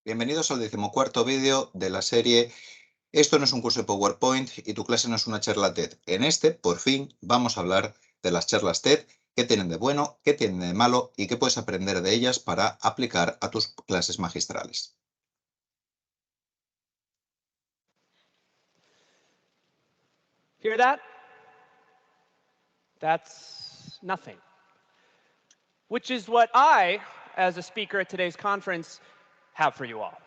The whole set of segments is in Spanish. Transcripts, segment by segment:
Bienvenidos al 14º vídeo de la serie Esto no es un curso de PowerPoint y tu clase no es una charla TED. En este, por fin, vamos a hablar de las charlas TED, qué tienen de bueno, qué tienen de malo y qué puedes aprender de ellas para aplicar a tus clases magistrales. Hear that? That's nothing. Which is what I, as a speaker at today's conference, have for you all.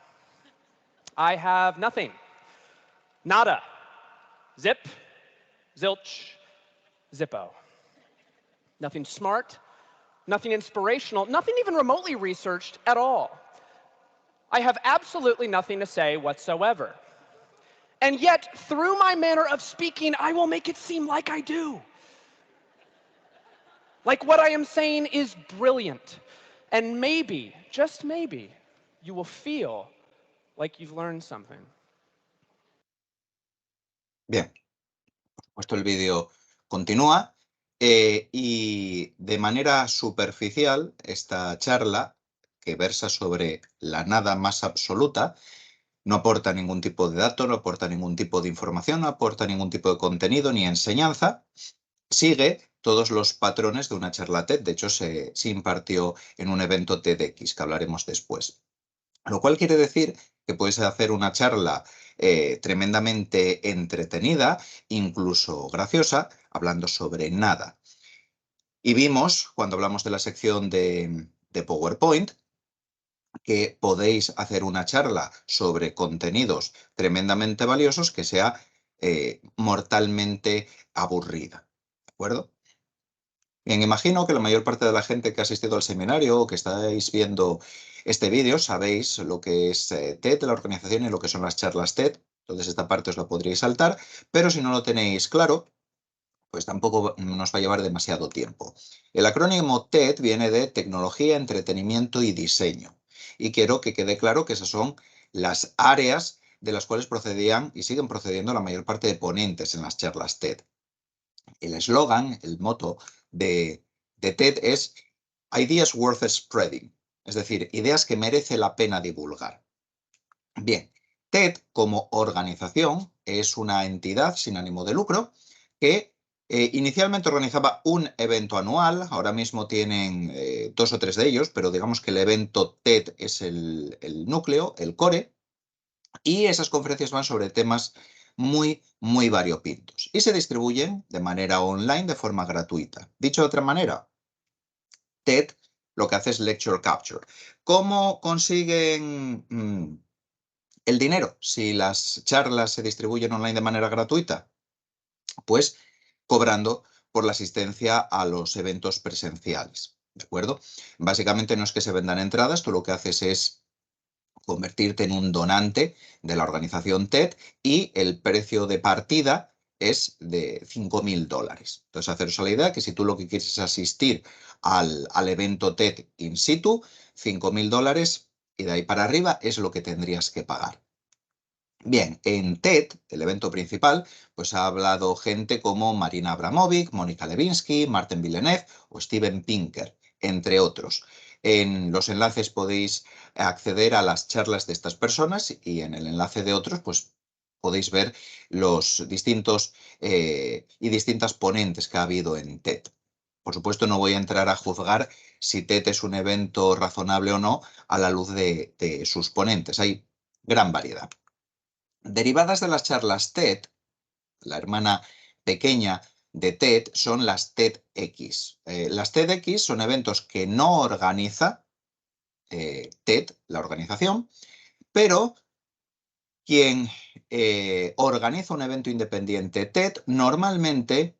I have nothing. Nada. Zip, zilch, zippo. Nothing smart, nothing inspirational, nothing even remotely researched at all. I have absolutely nothing to say whatsoever. And yet, through my manner of speaking, I will make it seem like I do. Like what I am saying is brilliant. And maybe, just maybe, you will feel like you've learned something. Bien, puesto el vídeo continúa y de manera superficial esta charla, que versa sobre la nada más absoluta, no aporta ningún tipo de dato, no aporta ningún tipo de información, no aporta ningún tipo de contenido ni enseñanza. Sigue todos los patrones de una charla TED. De hecho, se impartió en un evento TEDx, que hablaremos después. Lo cual quiere decir que puedes hacer una charla tremendamente entretenida, incluso graciosa, hablando sobre nada. Y vimos, cuando hablamos de la sección de PowerPoint, que podéis hacer una charla sobre contenidos tremendamente valiosos que sea mortalmente aburrida. ¿De acuerdo? Bien, imagino que la mayor parte de la gente que ha asistido al seminario o que estáis viendo este vídeo sabéis lo que es TED, la organización, y lo que son las charlas TED. Entonces esta parte os la podríais saltar, pero si no lo tenéis claro, pues tampoco nos va a llevar demasiado tiempo. El acrónimo TED viene de Tecnología, Entretenimiento y Diseño. Y quiero que quede claro que esas son las áreas de las cuales procedían y siguen procediendo la mayor parte de ponentes en las charlas TED. El eslogan, el moto de TED es Ideas Worth Spreading, es decir, ideas que merece la pena divulgar. Bien, TED como organización es una entidad sin ánimo de lucro que inicialmente organizaba un evento anual. Ahora mismo tienen 2 o 3 de ellos, pero digamos que el evento TED es el núcleo, el core, y esas conferencias van sobre temas muy variopintos y se distribuyen de manera online de forma gratuita. Dicho de otra manera, TED lo que hace es Lecture Capture. ¿Cómo consiguen el dinero si las charlas se distribuyen online de manera gratuita? Pues cobrando por la asistencia a los eventos presenciales, ¿de acuerdo? Básicamente no es que se vendan entradas, tú lo que haces es convertirte en un donante de la organización TED y el precio de partida es de $5.000. Entonces, haceros a la idea que si tú lo que quieres es asistir al evento TED in situ, $5.000 y de ahí para arriba es lo que tendrías que pagar. Bien, en TED, el evento principal, pues ha hablado gente como Marina Abramovic, Mónica Lewinsky, Martin Villeneuve o Steven Pinker, entre otros. En los enlaces podéis acceder a las charlas de estas personas y en el enlace de otros, pues podéis ver los distintos y distintas ponentes que ha habido en TED. Por supuesto, no voy a entrar a juzgar si TED es un evento razonable o no a la luz de sus ponentes. Hay gran variedad. Derivadas de las charlas TED, la hermana pequeña de TED son las TEDx. Las TEDx son eventos que no organiza TED, la organización, pero quien organiza un evento independiente TED normalmente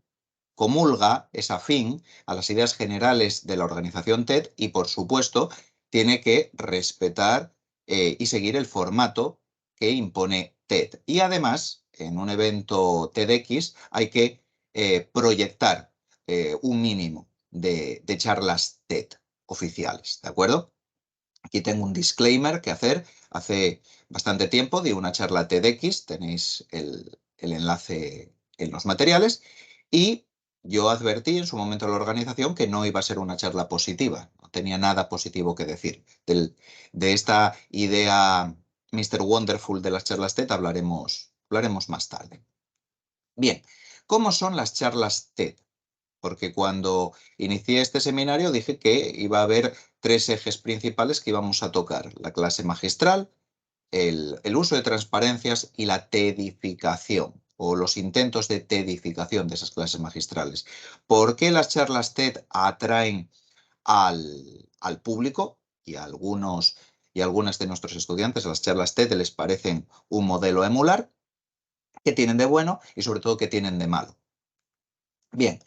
comulga, es afín a las ideas generales de la organización TED y, por supuesto, tiene que respetar y seguir el formato que impone TED. Y además, en un evento TEDx hay que proyectar un mínimo de charlas TED oficiales, ¿de acuerdo? Aquí tengo un disclaimer que hacer. Hace bastante tiempo di una charla TEDx, tenéis el enlace en los materiales, y Yo advertí en su momento a la organización que no iba a ser una charla positiva, no tenía nada positivo que decir. De esta idea Mr. Wonderful de las charlas TED hablaremos más tarde. Bien, ¿cómo son las charlas TED? Porque cuando inicié este seminario dije que iba a haber 3 ejes principales que íbamos a tocar: la clase magistral, el uso de transparencias y la TEDificación, o los intentos de TEDificación de esas clases magistrales. ¿Por qué las charlas TED atraen al público y a algunas de nuestros estudiantes? Las charlas TED les parecen un modelo a emular. ¿Qué tienen de bueno y sobre todo qué tienen de malo? Bien,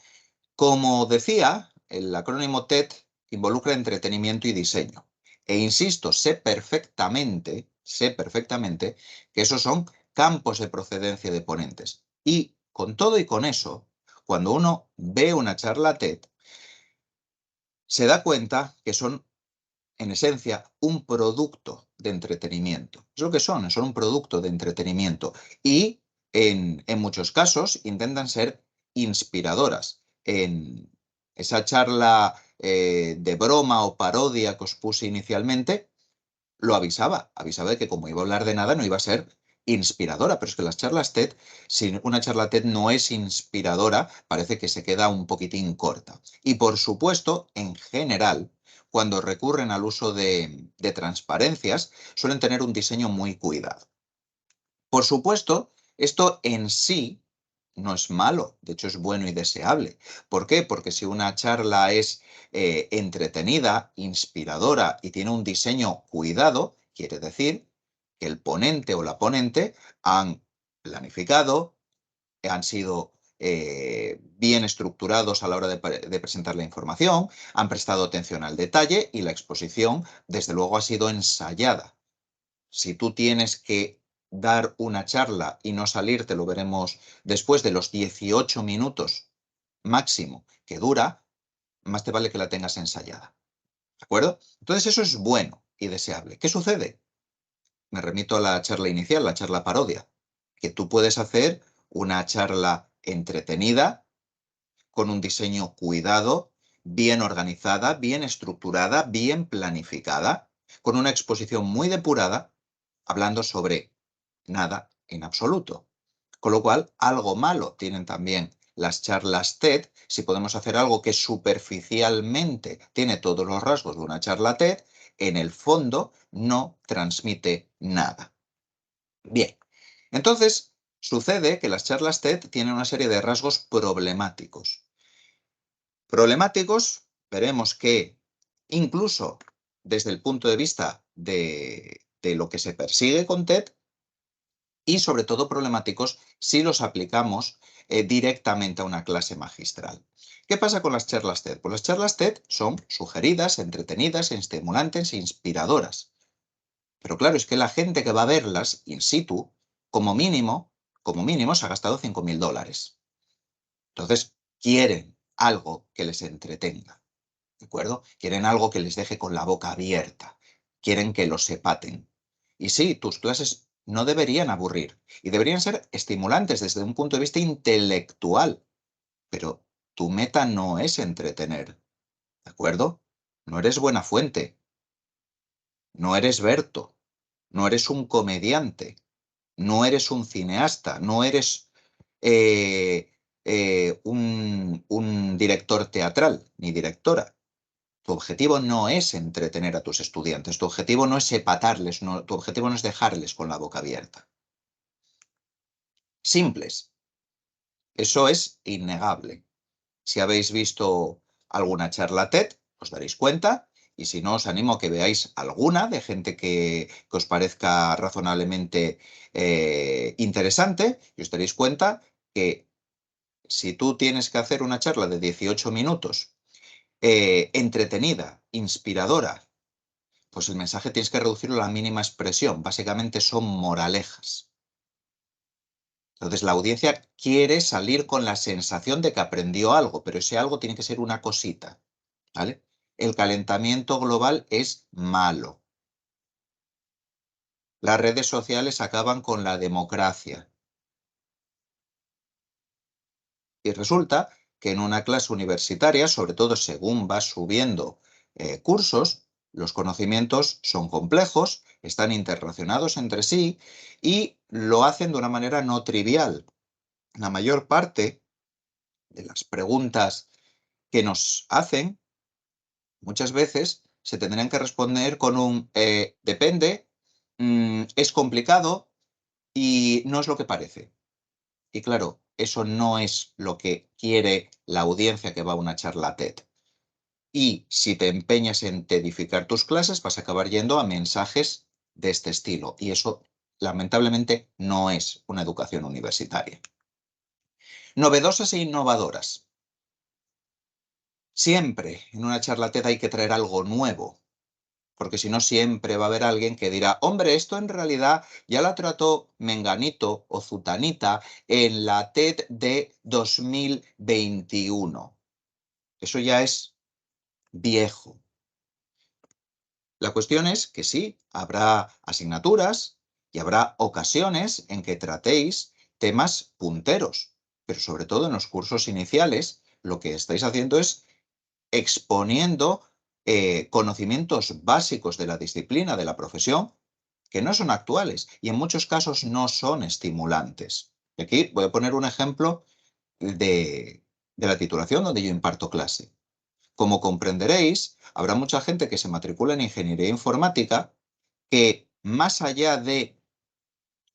como decía, el acrónimo TED involucra entretenimiento y diseño. E insisto, sé perfectamente que esos son campos de procedencia de ponentes. Y con todo y con eso, cuando uno ve una charla TED, se da cuenta que son, en esencia, un producto de entretenimiento. Es lo que son un producto de entretenimiento. Y en muchos casos intentan ser inspiradoras. En esa charla de broma o parodia que os puse inicialmente, lo avisaba de que como iba a hablar de nada no iba a ser inspiradora, pero es que las charlas TED, si una charla TED no es inspiradora, parece que se queda un poquitín corta. Y por supuesto, en general, cuando recurren al uso de transparencias, suelen tener un diseño muy cuidado. Por supuesto, esto en sí no es malo, de hecho es bueno y deseable. ¿Por qué? Porque si una charla es entretenida, inspiradora y tiene un diseño cuidado, quiere decir que el ponente o la ponente han planificado, han sido bien estructurados a la hora de presentar la información, han prestado atención al detalle y la exposición, desde luego, ha sido ensayada. Si tú tienes que dar una charla y no salirte, lo veremos después, de los 18 minutos máximo que dura, más te vale que la tengas ensayada. ¿De acuerdo? Entonces eso es bueno y deseable. ¿Qué sucede? Me remito a la charla inicial, la charla parodia, que tú puedes hacer una charla entretenida, con un diseño cuidado, bien organizada, bien estructurada, bien planificada, con una exposición muy depurada, hablando sobre nada en absoluto. Con lo cual, algo malo tienen también las charlas TED. Si podemos hacer algo que superficialmente tiene todos los rasgos de una charla TED, en el fondo no transmite nada. Bien, entonces sucede que las charlas TED tienen una serie de rasgos problemáticos. Veremos que incluso desde el punto de vista de lo que se persigue con TED, y sobre todo problemáticos si los aplicamos directamente a una clase magistral. ¿Qué pasa con las charlas TED? Pues las charlas TED son sugeridas, entretenidas, estimulantes e inspiradoras. Pero claro, es que la gente que va a verlas in situ, como mínimo se ha gastado $5.000. Entonces, quieren algo que les entretenga, ¿de acuerdo? Quieren algo que les deje con la boca abierta, quieren que los sepaten. Y sí, tus clases no deberían aburrir y deberían ser estimulantes desde un punto de vista intelectual, pero tu meta no es entretener, ¿de acuerdo? No eres Buena Fuente, no eres Berto, no eres un comediante, no eres un cineasta, no eres un director teatral ni directora. Tu objetivo no es entretener a tus estudiantes, tu objetivo no es epatarles, tu objetivo no es dejarles con la boca abierta. Simples. Eso es innegable. Si habéis visto alguna charla TED, os daréis cuenta, y si no, os animo a que veáis alguna de gente que os parezca razonablemente interesante, y os daréis cuenta que si tú tienes que hacer una charla de 18 minutos, entretenida, inspiradora, pues el mensaje tienes que reducirlo a la mínima expresión. Básicamente son moralejas. Entonces la audiencia quiere salir con la sensación de que aprendió algo, pero ese algo tiene que ser una cosita, ¿vale? El calentamiento global es malo. Las redes sociales acaban con la democracia. Y resulta que en una clase universitaria, sobre todo según vas subiendo cursos, los conocimientos son complejos, están interrelacionados entre sí y lo hacen de una manera no trivial. La mayor parte de las preguntas que nos hacen, muchas veces se tendrían que responder con un depende, es complicado y no es lo que parece. Y claro, eso no es lo que quiere la audiencia que va a una charla TED. Y si te empeñas en edificar tus clases, vas a acabar yendo a mensajes de este estilo. Y eso, lamentablemente, no es una educación universitaria. Novedosas e innovadoras. Siempre en una charla TED hay que traer algo nuevo, porque si no siempre va a haber alguien que dirá, hombre, esto en realidad ya la trató Menganito o Zutanita en la TED de 2021. Eso ya es viejo. La cuestión es que sí, habrá asignaturas y habrá ocasiones en que tratéis temas punteros, pero sobre todo en los cursos iniciales lo que estáis haciendo es exponiendo conocimientos básicos de la disciplina, de la profesión, que no son actuales y en muchos casos no son estimulantes. Y aquí voy a poner un ejemplo de la titulación donde yo imparto clase. Como comprenderéis, habrá mucha gente que se matricula en ingeniería informática que más allá de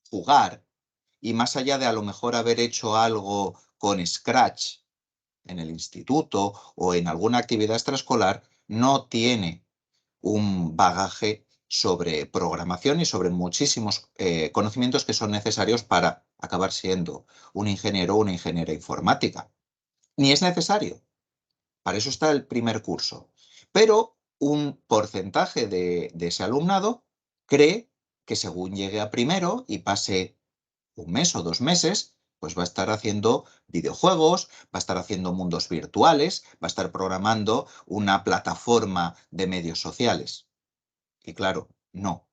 jugar y más allá de a lo mejor haber hecho algo con Scratch en el instituto o en alguna actividad extraescolar, no tiene un bagaje sobre programación y sobre muchísimos conocimientos que son necesarios para acabar siendo un ingeniero o una ingeniera informática. Ni es necesario. Para eso está el primer curso. Pero un porcentaje de ese alumnado cree que según llegue a primero y pase un mes o 2 meses, pues va a estar haciendo videojuegos, va a estar haciendo mundos virtuales, va a estar programando una plataforma de medios sociales. Y claro, no.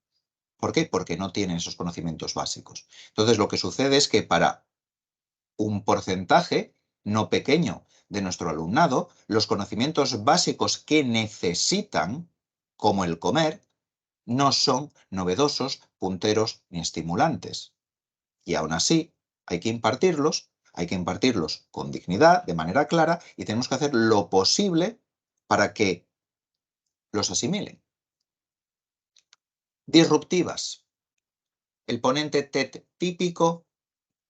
¿Por qué? Porque no tienen esos conocimientos básicos. Entonces, lo que sucede es que para un porcentaje no pequeño de nuestro alumnado, los conocimientos básicos que necesitan, como el comer, no son novedosos, punteros ni estimulantes. Y aún así, hay que impartirlos con dignidad, de manera clara, y tenemos que hacer lo posible para que los asimilen. Disruptivas. El ponente TED típico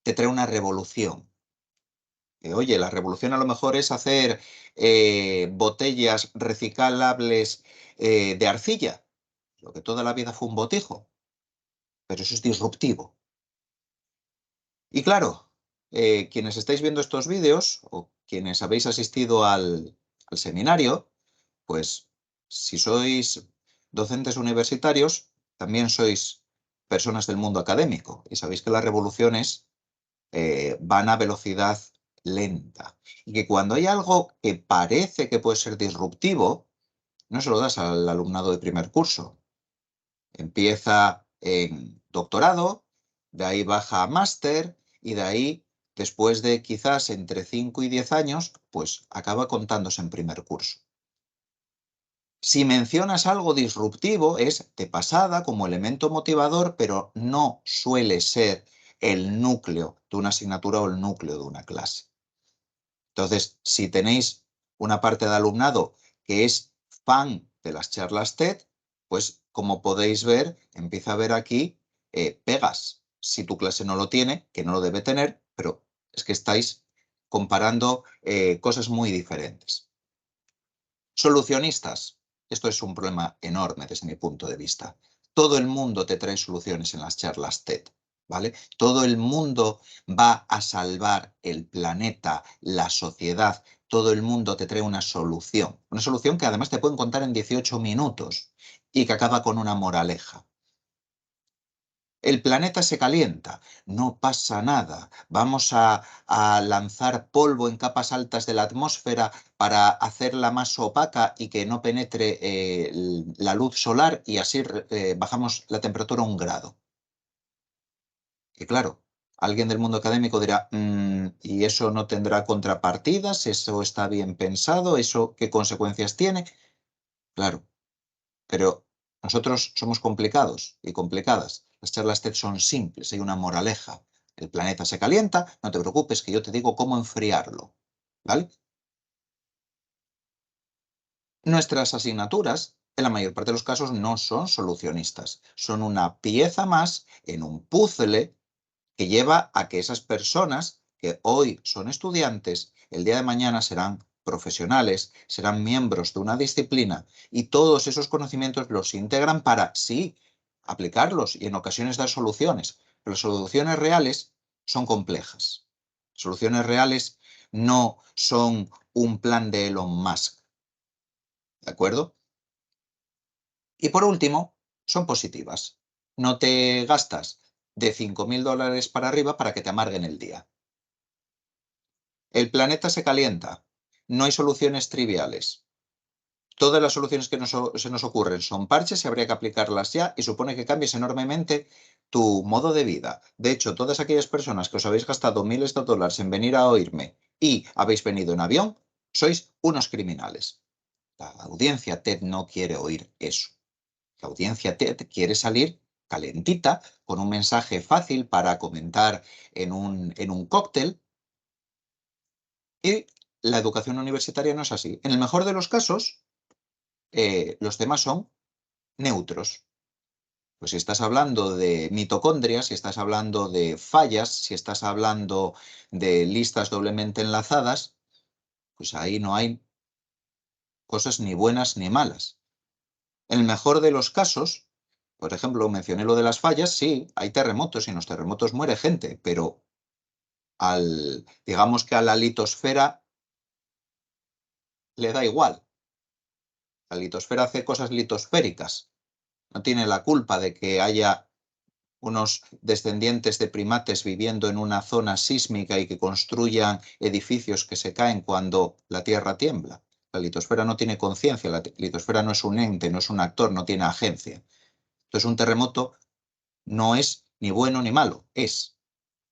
te trae una revolución. Oye, la revolución a lo mejor es hacer botellas reciclables de arcilla, lo que toda la vida fue un botijo, pero eso es disruptivo. Y claro, quienes estáis viendo estos vídeos o quienes habéis asistido al seminario, pues si sois docentes universitarios, también sois personas del mundo académico y sabéis que las revoluciones van a velocidad lenta y que cuando hay algo que parece que puede ser disruptivo, no se lo das al alumnado de primer curso. Empieza en doctorado, de ahí baja a máster y de ahí, después de quizás entre 5 y 10 años, pues acaba contándose en primer curso. Si mencionas algo disruptivo es de pasada como elemento motivador, pero no suele ser el núcleo de una asignatura o el núcleo de una clase. Entonces, si tenéis una parte de alumnado que es fan de las charlas TED, pues como podéis ver, empieza a haber aquí pegas. Si tu clase no lo tiene, que no lo debe tener, pero es que estáis comparando cosas muy diferentes. Solucionistas. Esto es un problema enorme desde mi punto de vista. Todo el mundo te trae soluciones en las charlas TED, ¿vale? Todo el mundo va a salvar el planeta, la sociedad. Todo el mundo te trae una solución. Una solución que además te pueden contar en 18 minutos y que acaba con una moraleja. El planeta se calienta, no pasa nada. Vamos a lanzar polvo en capas altas de la atmósfera para hacerla más opaca y que no penetre la luz solar y así bajamos la temperatura 1 grado. Y claro, Alguien del mundo académico dirá, ¿y eso no tendrá contrapartidas? ¿Eso está bien pensado? ¿Eso qué consecuencias tiene? Claro, pero nosotros somos complicados y complicadas. Las charlas TED son simples, hay una moraleja. El planeta se calienta, no te preocupes que yo te digo cómo enfriarlo, ¿vale? Nuestras asignaturas, en la mayor parte de los casos, no son solucionistas. Son una pieza más en un puzzle que lleva a que esas personas que hoy son estudiantes, el día de mañana serán profesionales, serán miembros de una disciplina y todos esos conocimientos los integran para, sí, aplicarlos y en ocasiones dar soluciones. Pero las soluciones reales son complejas. Soluciones reales no son un plan de Elon Musk, ¿de acuerdo? Y por último, son positivas. No te gastas de $5.000 para arriba para que te amarguen el día. El planeta se calienta. No hay soluciones triviales. Todas las soluciones que se nos ocurren son parches y habría que aplicarlas ya y supone que cambies enormemente tu modo de vida. De hecho, todas aquellas personas que os habéis gastado miles de dólares en venir a oírme y habéis venido en avión, sois unos criminales. La audiencia TED no quiere oír eso. La audiencia TED quiere salir calentita, con un mensaje fácil para comentar en un cóctel. Y la educación universitaria no es así. En el mejor de los casos, los temas son neutros. Pues si estás hablando de mitocondrias, si estás hablando de fallas, si estás hablando de listas doblemente enlazadas, pues ahí no hay cosas ni buenas ni malas. En el mejor de los casos, por ejemplo, mencioné lo de las fallas, sí, hay terremotos y en los terremotos muere gente, pero digamos que a la litosfera le da igual. La litosfera hace cosas litosféricas. No tiene la culpa de que haya unos descendientes de primates viviendo en una zona sísmica y que construyan edificios que se caen cuando la Tierra tiembla. La litosfera no tiene conciencia, la litosfera no es un ente, no es un actor, no tiene agencia. Entonces un terremoto no es ni bueno ni malo,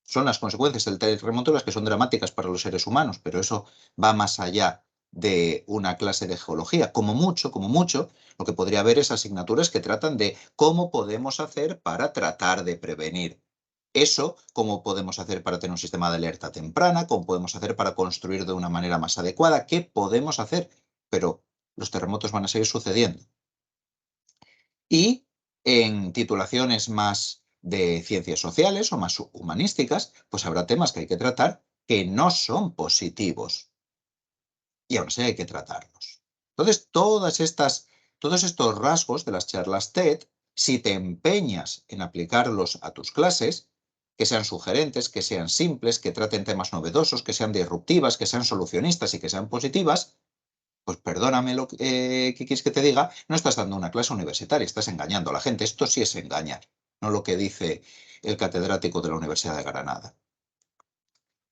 son las consecuencias del terremoto las que son dramáticas para los seres humanos, pero eso va más allá de una clase de geología. Como mucho, lo que podría haber es asignaturas que tratan de cómo podemos hacer para tratar de prevenir eso, cómo podemos hacer para tener un sistema de alerta temprana, cómo podemos hacer para construir de una manera más adecuada, qué podemos hacer, pero los terremotos van a seguir sucediendo. Y en titulaciones más de ciencias sociales o más humanísticas, pues habrá temas que hay que tratar que no son positivos. Y aún así hay que tratarlos. Entonces, todos estos rasgos de las charlas TED, si te empeñas en aplicarlos a tus clases, que sean sugerentes, que sean simples, que traten temas novedosos, que sean disruptivas, que sean solucionistas y que sean positivas, pues perdóname lo que quieres que te diga, no estás dando una clase universitaria, estás engañando a la gente. Esto sí es engañar, no lo que dice el catedrático de la Universidad de Granada.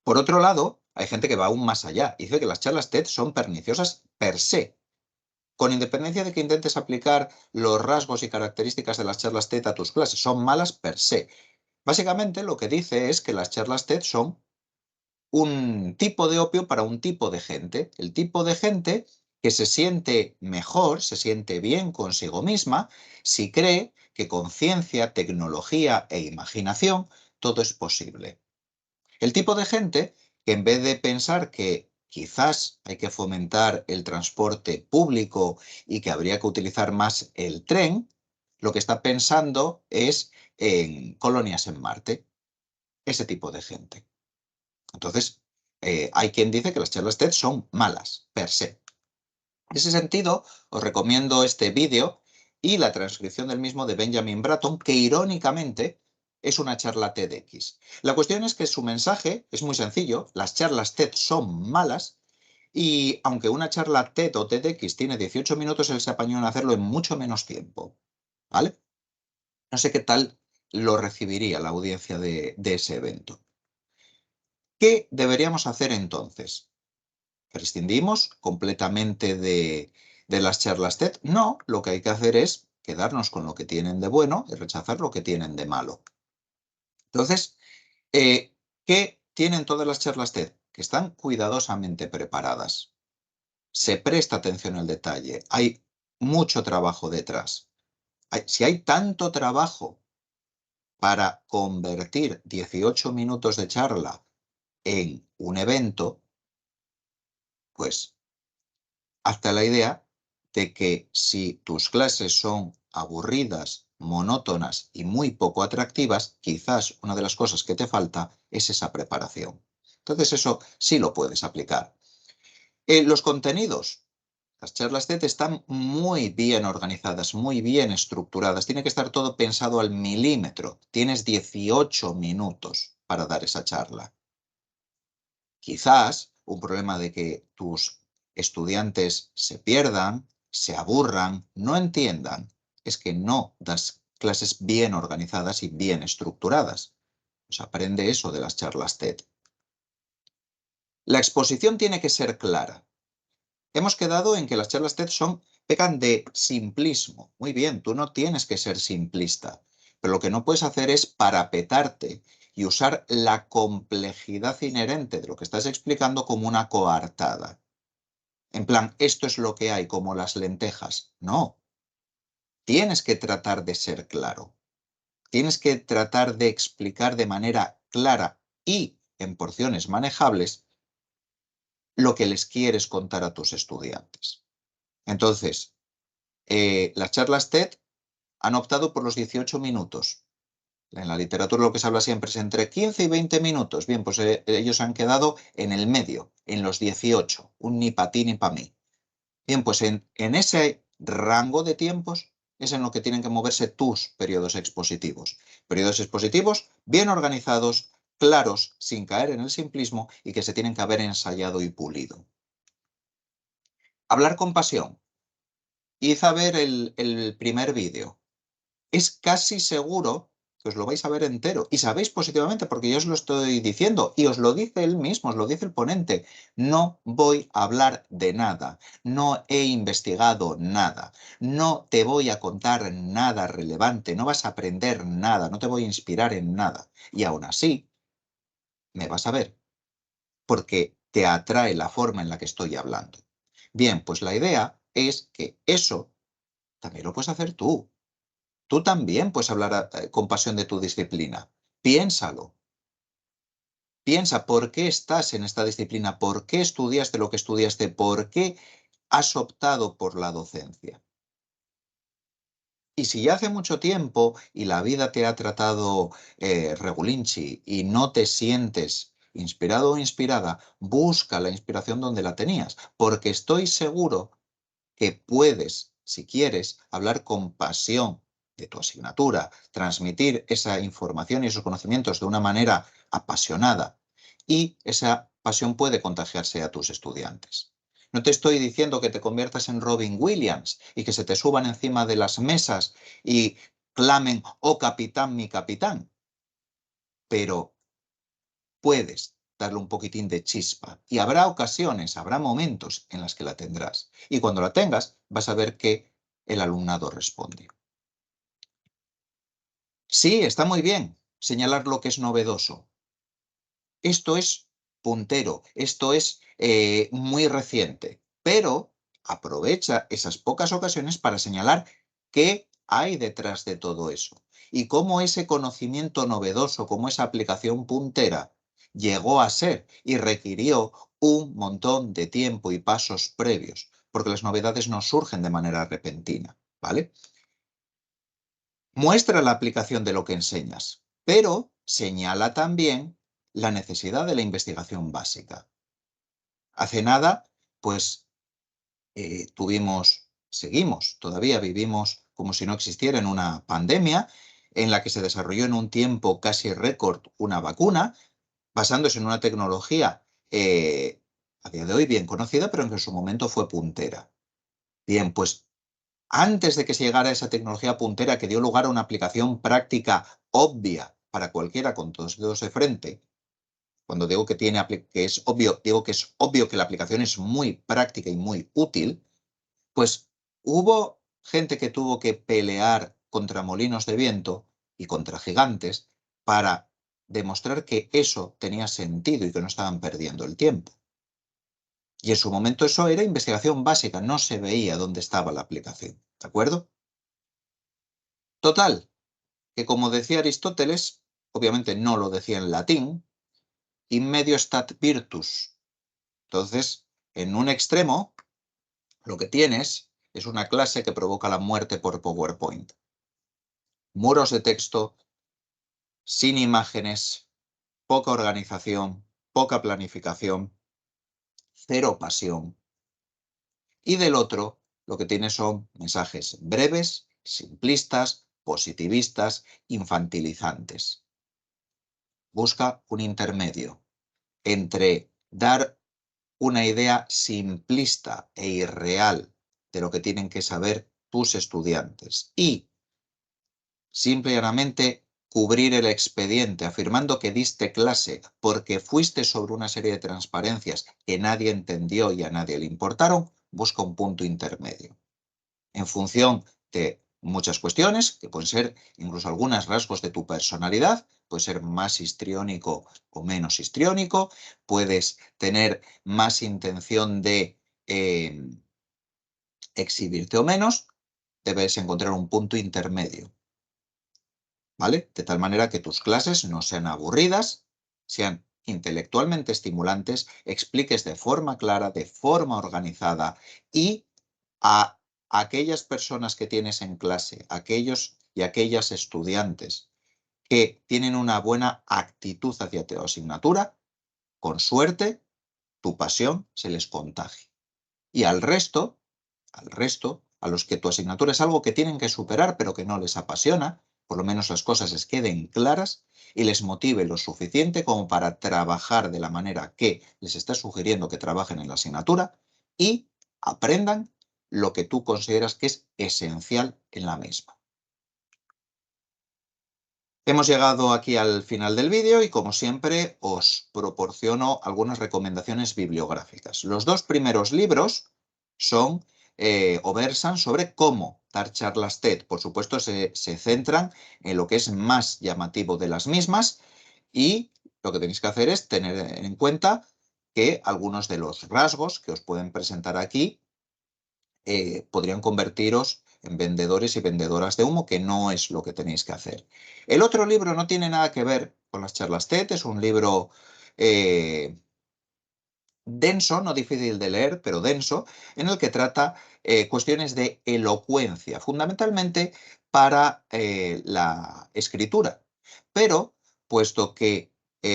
Por otro lado, hay gente que va aún más allá y dice que las charlas TED son perniciosas per se. Con independencia de que intentes aplicar los rasgos y características de las charlas TED a tus clases, son malas per se. Básicamente lo que dice es que las charlas TED son un tipo de opio para un tipo de gente. El tipo de gente que se siente mejor, se siente bien consigo misma, si cree que con ciencia, tecnología e imaginación todo es posible. El tipo de gente que en vez de pensar que quizás hay que fomentar el transporte público y que habría que utilizar más el tren, lo que está pensando es en colonias en Marte. Ese tipo de gente. Entonces, hay quien dice que las charlas TED son malas, per se. En ese sentido, os recomiendo este vídeo y la transcripción del mismo de Benjamin Bratton, que irónicamente es una charla TEDx. La cuestión es que su mensaje es muy sencillo, las charlas TED son malas y aunque una charla TED o TEDx tiene 18 minutos, él se apañó en hacerlo en mucho menos tiempo. ¿Vale? No sé qué tal lo recibiría la audiencia de ese evento. ¿Qué deberíamos hacer entonces? ¿Prescindimos completamente de las charlas TED? No, lo que hay que hacer es quedarnos con lo que tienen de bueno y rechazar lo que tienen de malo. Entonces, ¿Qué tienen todas las charlas TED? Que están cuidadosamente preparadas. Se presta atención al detalle. Hay mucho trabajo detrás. Si hay tanto trabajo para convertir 18 minutos de charla en un evento, pues hazte la idea de que si tus clases son aburridas, monótonas y muy poco atractivas, quizás una de las cosas que te falta es esa preparación. Entonces eso sí lo puedes aplicar. Los contenidos. Las charlas TED están muy bien organizadas, muy bien estructuradas. Tiene que estar todo pensado al milímetro. Tienes 18 minutos para dar esa charla. Quizás un problema de que tus estudiantes se pierdan, se aburran, no entiendan, es que no das clases bien organizadas y bien estructuradas. Pues aprende eso de las charlas TED. La exposición tiene que ser clara. Hemos quedado en que las charlas TED pecan de simplismo. Muy bien, tú no tienes que ser simplista, pero lo que no puedes hacer es parapetarte y usar la complejidad inherente de lo que estás explicando como una coartada. En plan, esto es lo que hay, como las lentejas. No, tienes que tratar de ser claro. Tienes que tratar de explicar de manera clara y en porciones manejables lo que les quieres contar a tus estudiantes. Entonces, las charlas TED han optado por los 18 minutos. En la literatura lo que se habla siempre es entre 15 y 20 minutos. Bien, pues ellos han quedado en el medio, en los 18, un ni para ti ni para mí. Bien, pues en ese rango de tiempos es en lo que tienen que moverse tus periodos expositivos. Periodos expositivos bien organizados, claros, sin caer en el simplismo y que se tienen que haber ensayado y pulido. Hablar con pasión. Id a ver el primer vídeo. Es casi seguro que os lo vais a ver entero. Y sabéis positivamente, porque yo os lo estoy diciendo, y os lo dice él mismo, os lo dice el ponente. No voy a hablar de nada. No he investigado nada. No te voy a contar nada relevante. No vas a aprender nada. No te voy a inspirar en nada. Y aún así, me vas a ver, porque te atrae la forma en la que estoy hablando. Bien, pues la idea es que eso también lo puedes hacer tú. Tú también puedes hablar con pasión de tu disciplina. Piénsalo. Piensa por qué estás en esta disciplina, por qué estudiaste lo que estudiaste, por qué has optado por la docencia. Y si ya hace mucho tiempo y la vida te ha tratado regulinchi y no te sientes inspirado o inspirada, busca la inspiración donde la tenías, porque estoy seguro que puedes, si quieres, hablar con pasión de tu asignatura, transmitir esa información y esos conocimientos de una manera apasionada, y esa pasión puede contagiarse a tus estudiantes. No te estoy diciendo que te conviertas en Robin Williams y que se te suban encima de las mesas y clamen, oh capitán, mi capitán, pero puedes darle un poquitín de chispa y habrá ocasiones, habrá momentos en las que la tendrás. Y cuando la tengas, vas a ver que el alumnado responde. Sí, está muy bien señalar lo que es novedoso. Esto es puntero, esto es muy reciente, pero aprovecha esas pocas ocasiones para señalar qué hay detrás de todo eso y cómo ese conocimiento novedoso, cómo esa aplicación puntera llegó a ser y requirió un montón de tiempo y pasos previos, porque las novedades no surgen de manera repentina, ¿vale? Muestra la aplicación de lo que enseñas, pero señala también la necesidad de la investigación básica. Hace nada, pues todavía vivimos como si no existiera en una pandemia en la que se desarrolló en un tiempo casi récord una vacuna, basándose en una tecnología a día de hoy bien conocida, pero en que en su momento fue puntera. Bien, pues antes de que se llegara a esa tecnología puntera que dio lugar a una aplicación práctica obvia para cualquiera con dos dedos de frente, cuando digo que es obvio, digo que es obvio que la aplicación es muy práctica y muy útil, pues hubo gente que tuvo que pelear contra molinos de viento y contra gigantes para demostrar que eso tenía sentido y que no estaban perdiendo el tiempo. Y en su momento eso era investigación básica, no se veía dónde estaba la aplicación, ¿de acuerdo? Total, que como decía Aristóteles, obviamente no lo decía en latín, in medio stat virtus. Entonces, en un extremo, lo que tienes es una clase que provoca la muerte por PowerPoint. Muros de texto, sin imágenes, poca organización, poca planificación, cero pasión. Y del otro, lo que tienes son mensajes breves, simplistas, positivistas, infantilizantes. Busca un intermedio entre dar una idea simplista e irreal de lo que tienen que saber tus estudiantes y simple y llanamente cubrir el expediente afirmando que diste clase porque fuiste sobre una serie de transparencias que nadie entendió y a nadie le importaron, busca un punto intermedio. En función de muchas cuestiones, que pueden ser incluso algunos rasgos de tu personalidad, puedes ser más histriónico o menos histriónico, puedes tener más intención de exhibirte o menos, debes encontrar un punto intermedio, ¿vale? De tal manera que tus clases no sean aburridas, sean intelectualmente estimulantes, expliques de forma clara, de forma organizada y a aquellas personas que tienes en clase, aquellos y aquellas estudiantes que tienen una buena actitud hacia tu asignatura, con suerte, tu pasión se les contagie. Y al resto, a los que tu asignatura es algo que tienen que superar pero que no les apasiona, por lo menos las cosas les queden claras y les motive lo suficiente como para trabajar de la manera que les está sugiriendo que trabajen en la asignatura y aprendan lo que tú consideras que es esencial en la misma. Hemos llegado aquí al final del vídeo y, como siempre, os proporciono algunas recomendaciones bibliográficas. Los dos primeros libros son o versan sobre cómo dar charlas TED. Por supuesto, se centran en lo que es más llamativo de las mismas y lo que tenéis que hacer es tener en cuenta que algunos de los rasgos que os pueden presentar aquí podrían convertiros en vendedores y vendedoras de humo, que no es lo que tenéis que hacer. El otro libro no tiene nada que ver con las charlas TED, es un libro denso, no difícil de leer, pero denso, en el que trata cuestiones de elocuencia, fundamentalmente para la escritura. Pero, puesto que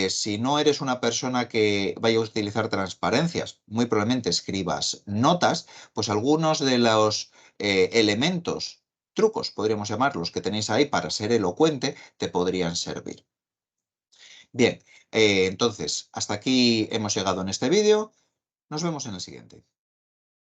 si no eres una persona que vaya a utilizar transparencias, muy probablemente escribas notas, pues algunos de los elementos, trucos, podríamos llamarlos, que tenéis ahí para ser elocuente, te podrían servir. Bien, entonces, hasta aquí hemos llegado en este vídeo. Nos vemos en el siguiente.